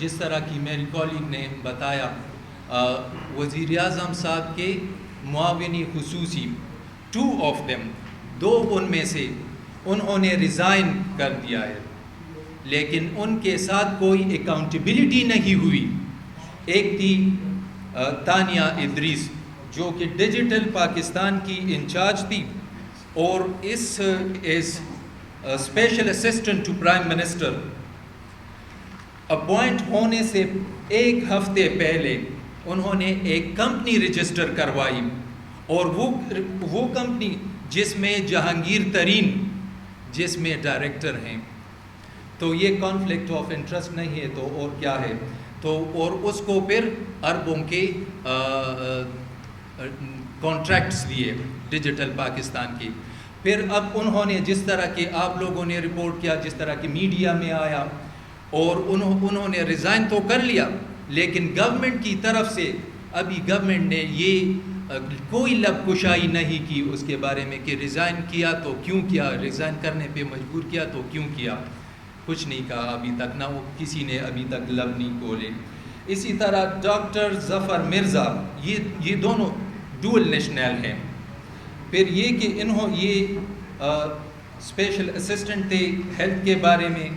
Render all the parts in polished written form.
جس طرح کی میری کالیگ نے بتایا، وزیر اعظم صاحب کے معاونی خصوصی 2 آف دیم، 2 ان میں سے انہوں نے ریزائن کر دیا ہے، لیکن ان کے ساتھ کوئی اکاؤنٹیبلٹی نہیں ہوئی۔ ایک تھی تانیہ ادریس جو کہ ڈیجیٹل پاکستان کی انچارج تھی، اور اس special assistant to prime minister appoint ہونے سے 1 ہفتے پہلے انہوں نے ایک کمپنی رجسٹر کروائی، اور وہ کمپنی جس میں جہانگیر ترین جس میں ڈائریکٹر ہیں۔ تو یہ کانفلکٹ آف انٹرسٹ نہیں ہے تو اور کیا ہے؟ تو اور اس کو پھر اربوں کے کانٹریکٹس دیے ڈیجیٹل پاکستان کی۔ پھر اب انہوں نے جس طرح کہ آپ لوگوں نے رپورٹ کیا، جس طرح کہ میڈیا میں آیا، اور انہوں نے ریزائن تو کر لیا، لیکن گورنمنٹ کی طرف سے ابھی گورنمنٹ نے یہ کوئی لب کشائی نہیں کی اس کے بارے میں کہ ریزائن کیا تو کیوں کیا، ریزائن کرنے پہ مجبور کیا تو کیوں کیا، کچھ نہیں کہا ابھی تک، نہ کسی نے ابھی تک لب نہیں کھولے۔ اسی طرح ڈاکٹر ظفر مرزا، یہ دونوں ڈول نیشنل ہیں۔ پھر یہ کہ یہ اسپیشل اسسٹنٹ تھے ہیلتھ کے بارے میں،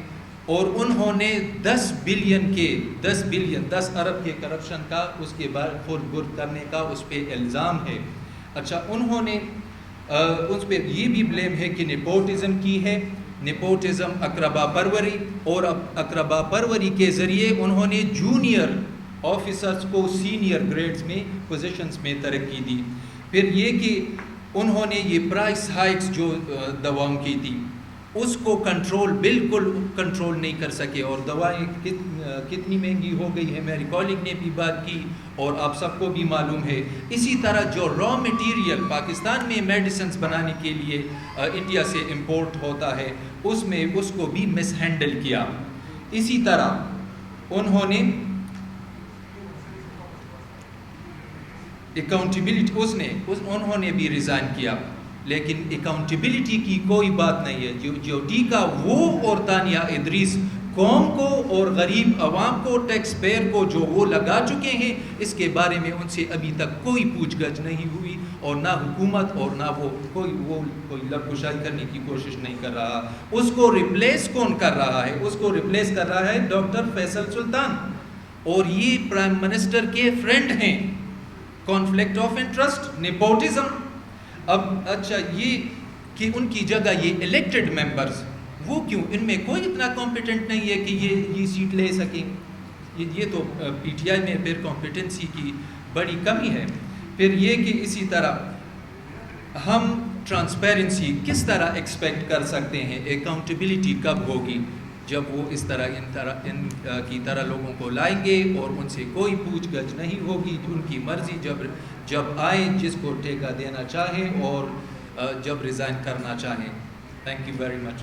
اور انہوں نے 10 ارب کے کرپشن کا اس کے بعد خود برد کرنے کا اس پہ الزام ہے۔ اچھا، انہوں نے اس پہ یہ بھی بلیم ہے کہ نیپوٹزم کی ہے، نیپوٹزم اقربا پروری، اور اقربا پروری کے ذریعے انہوں نے جونیئر آفیسرز کو سینئر گریڈز میں پوزیشنز میں ترقی دی۔ پھر یہ کہ انہوں نے یہ پرائس ہائکس جو دواؤں کی تھی اس کو بالکل کنٹرول نہیں کر سکے، اور دوائیں کتنی مہنگی ہو گئی ہے، میری کالیگ نے بھی بات کی اور آپ سب کو بھی معلوم ہے۔ اسی طرح جو را مٹیریل پاکستان میں میڈیسنز بنانے کے لیے انڈیا سے امپورٹ ہوتا ہے اس کو بھی مس ہینڈل کیا۔ اسی طرح انہوں نے بھی ریزائن کیا، لیکن اکاؤنٹیبلٹی کی کوئی بات نہیں ہے۔ جو ٹیکہ وہ اور تانیہ ادریس قوم کو اور غریب عوام کو، ٹیکس پیئر کو جو وہ لگا چکے ہیں، اس کے بارے میں ان سے ابھی تک کوئی پوچھ گچھ نہیں ہوئی، اور نہ حکومت اور نہ کوئی لب کشائی کرنے کی کوشش نہیں کر رہا۔ اس کو ریپلیس کون کر رہا ہے؟ اس کو ریپلیس کر رہا ہے ڈاکٹر فیصل سلطان، اور یہ پرائم منسٹر کے فرینڈ ہیں۔ Conflict of interest, nepotism. اب اچھا، یہ کہ ان کی جگہ یہ الیکٹڈ ممبرز، وہ کیوں؟ ان میں کوئی اتنا کمپیٹنٹ نہیں ہے کہ یہ سیٹ لے سکیں۔ یہ تو پی ٹی آئی میں پھر کمپیٹنسی کی بڑی کمی ہے۔ پھر یہ کہ اسی طرح ہم ٹرانسپیرنسی کس طرح ایکسپیکٹ کر سکتے ہیں؟ اکاؤنٹیبلٹی کب ہوگی؟ جب وہ ان کی طرح لوگوں کو لائیں گے اور ان سے کوئی پوچھ گچھ نہیں ہوگی، ان کی مرضی جب آئے جس کو ٹیکہ دینا چاہیں اور جب ریزائن کرنا چاہیں۔ Thank you very much.